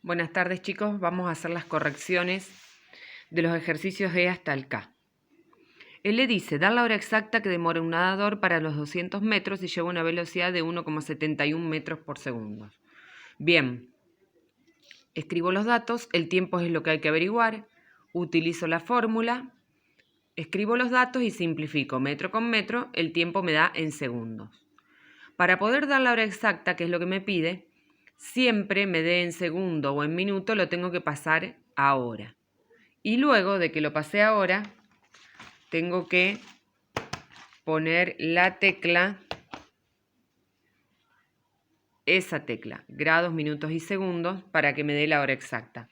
Buenas tardes, chicos. Vamos a hacer las correcciones de los ejercicios E hasta el K. Él le dice, dar la hora exacta que demora un nadador para los 200 metros y lleva una velocidad de 1,71 metros por segundo. Bien, escribo los datos, el tiempo es lo que hay que averiguar, utilizo la fórmula, escribo los datos y simplifico metro con metro, el tiempo me da en segundos. Para poder dar la hora exacta, que es lo que me pide, siempre me dé en segundo o en minuto, lo tengo que pasar a hora. Y luego de que lo pasé a hora, tengo que poner la tecla, esa tecla, grados, minutos y segundos, para que me dé la hora exacta.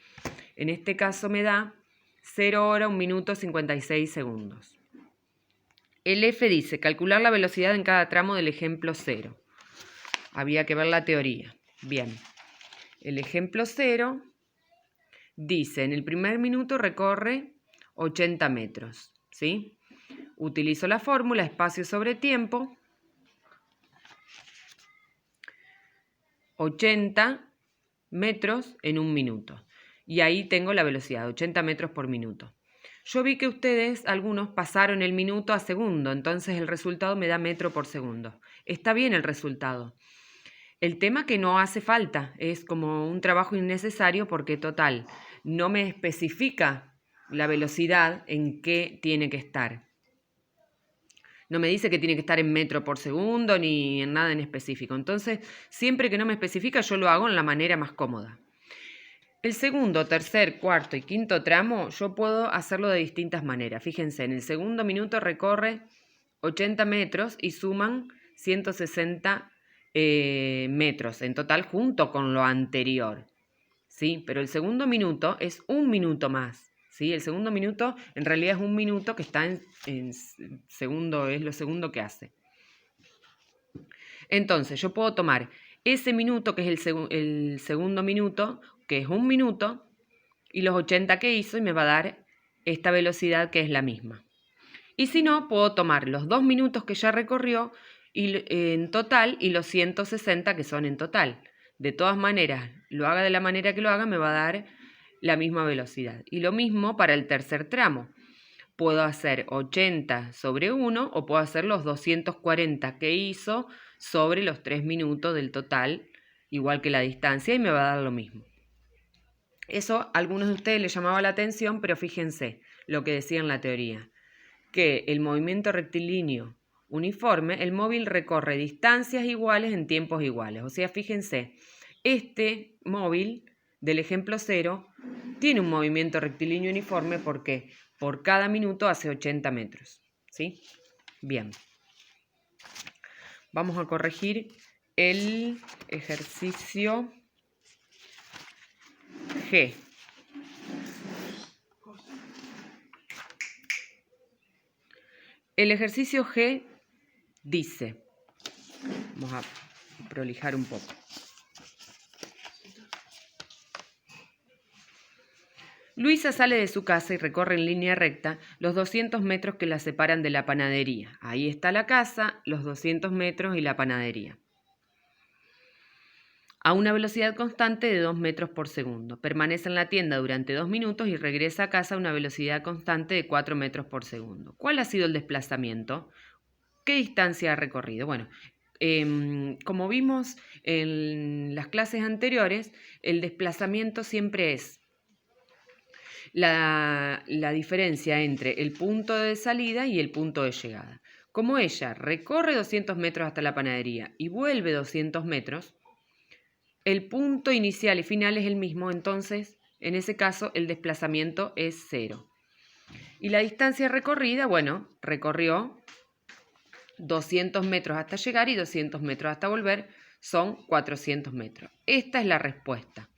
En este caso me da 0 hora, 1 minuto, 56 segundos. El F dice, calcular la velocidad en cada tramo del ejemplo 0. Había que ver la teoría. Bien, el ejemplo 0 dice, en el primer minuto recorre 80 metros, ¿sí? Utilizo la fórmula espacio sobre tiempo, 80 metros en 1 minuto. Y ahí tengo la velocidad, 80 metros por minuto. Yo vi que ustedes, algunos, pasaron el minuto a segundo, entonces el resultado me da metro por segundo. Está bien el resultado. El tema que no hace falta, es como un trabajo innecesario porque total, no me especifica la velocidad en qué tiene que estar. No me dice que tiene que estar en metro por segundo ni en nada en específico. Entonces, siempre que no me especifica, yo lo hago en la manera más cómoda. El segundo, tercer, cuarto y quinto tramo, yo puedo hacerlo de distintas maneras. Fíjense, en el segundo minuto recorre 80 metros y suman 160 metros en total junto con lo anterior. ¿Sí? Pero el segundo minuto es un minuto más. ¿Sí? El segundo minuto en realidad es un minuto que está en segundo, es lo segundo que hace. Entonces yo puedo tomar ese minuto que es el segundo minuto, que es un minuto, y los 80 que hizo y me va a dar esta velocidad que es la misma. Y si no, puedo tomar los 2 minutos que ya recorrió en total y los 160 que son en total. De todas maneras, lo haga de la manera que lo haga, me va a dar la misma velocidad. Y lo mismo para el tercer tramo. Puedo hacer 80 sobre 1 o puedo hacer los 240 que hizo sobre los 3 minutos del total, igual que la distancia, y me va a dar lo mismo. Eso a algunos de ustedes les llamaba la atención, pero fíjense lo que decía en la teoría, que el movimiento rectilíneo uniforme, el móvil recorre distancias iguales en tiempos iguales. O sea, fíjense, este móvil del ejemplo 0 tiene un movimiento rectilíneo uniforme porque por cada minuto hace 80 metros. ¿Sí? Bien. Vamos a corregir el ejercicio G. El ejercicio G dice, vamos a prolijar un poco. Luisa sale de su casa y recorre en línea recta los 200 metros que la separan de la panadería. Ahí está la casa, los 200 metros y la panadería. A una velocidad constante de 2 metros por segundo. Permanece en la tienda durante 2 minutos y regresa a casa a una velocidad constante de 4 metros por segundo. ¿Cuál ha sido el desplazamiento? ¿Qué distancia ha recorrido? Bueno, como vimos en las clases anteriores, el desplazamiento siempre es la diferencia entre el punto de salida y el punto de llegada. Como ella recorre 200 metros hasta la panadería y vuelve 200 metros, el punto inicial y final es el mismo, entonces, en ese caso, el desplazamiento es 0. Y la distancia recorrida, bueno, recorrió 200 metros hasta llegar y 200 metros hasta volver, son 400 metros. Esta es la respuesta.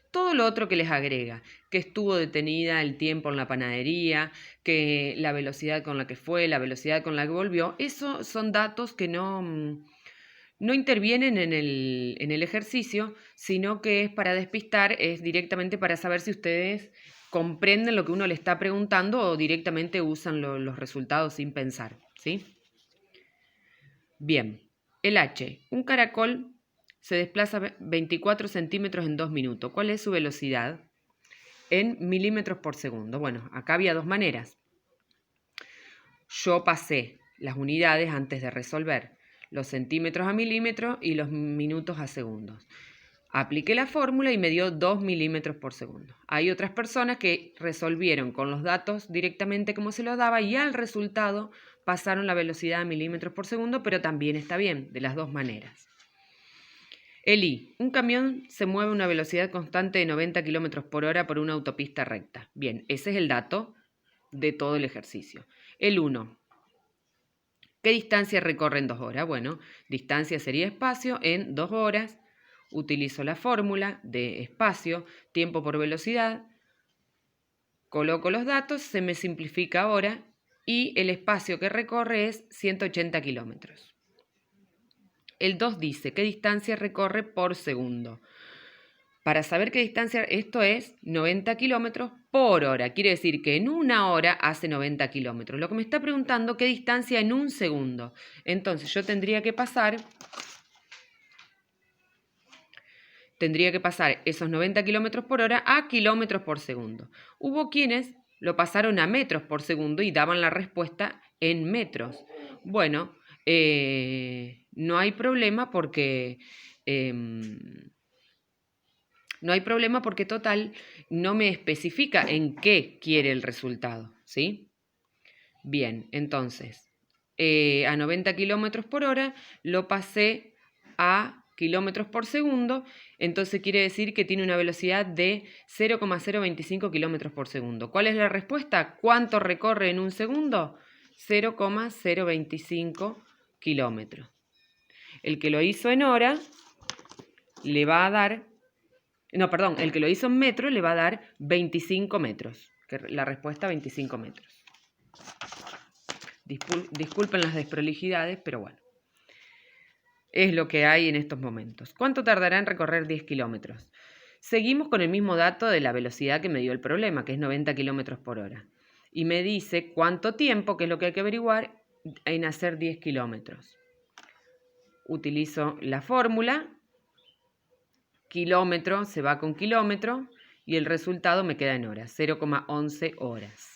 Todo lo otro que les agrega, que estuvo detenida el tiempo en la panadería, que la velocidad con la que fue, la velocidad con la que volvió, esos son datos que no intervienen en el ejercicio, sino que es para despistar, es directamente para saber si ustedes comprenden lo que uno le está preguntando o directamente usan los resultados sin pensar, ¿sí? Bien, el H, un caracol se desplaza 24 centímetros en 2 minutos. ¿Cuál es su velocidad? En milímetros por segundo. Bueno, acá había dos maneras. Yo pasé las unidades antes de resolver, los centímetros a milímetros y los minutos a segundos. Apliqué la fórmula y me dio 2 milímetros por segundo. Hay otras personas que resolvieron con los datos directamente como se los daba y al resultado pasaron la velocidad a milímetros por segundo, pero también está bien, de las dos maneras. Eli, un camión se mueve a una velocidad constante de 90 kilómetros por hora por una autopista recta. Bien, ese es el dato de todo el ejercicio. El 1. ¿Qué distancia recorre en 2 horas? Bueno, distancia sería espacio en 2 horas. Utilizo la fórmula de espacio, tiempo por velocidad. Coloco los datos, se me simplifica ahora y el espacio que recorre es 180 kilómetros. El 2 dice, ¿qué distancia recorre por segundo? Para saber qué distancia, esto es 90 kilómetros por hora. Quiere decir que en una hora hace 90 kilómetros. Lo que me está preguntando, ¿qué distancia en un segundo? Entonces yo tendría que pasar esos 90 kilómetros por hora a kilómetros por segundo. Hubo quienes lo pasaron a metros por segundo y daban la respuesta en metros. Bueno, no hay problema porque total no me especifica en qué quiere el resultado, ¿sí? Bien, entonces, a 90 kilómetros por hora lo pasé a kilómetros por segundo, entonces quiere decir que tiene una velocidad de 0,025 kilómetros por segundo. ¿Cuál es la respuesta? ¿Cuánto recorre en un segundo? 0,025 kilómetros. El que lo hizo en hora le va a dar, el que lo hizo en metro le va a dar 25 metros, la respuesta 25 metros. Disculpen las desprolijidades, pero bueno. Es lo que hay en estos momentos. ¿Cuánto tardará en recorrer 10 kilómetros? Seguimos con el mismo dato de la velocidad que me dio el problema, que es 90 kilómetros por hora. Y me dice cuánto tiempo, que es lo que hay que averiguar, en hacer 10 kilómetros. Utilizo la fórmula, kilómetro se va con kilómetro, y el resultado me queda en horas, 0,11 horas.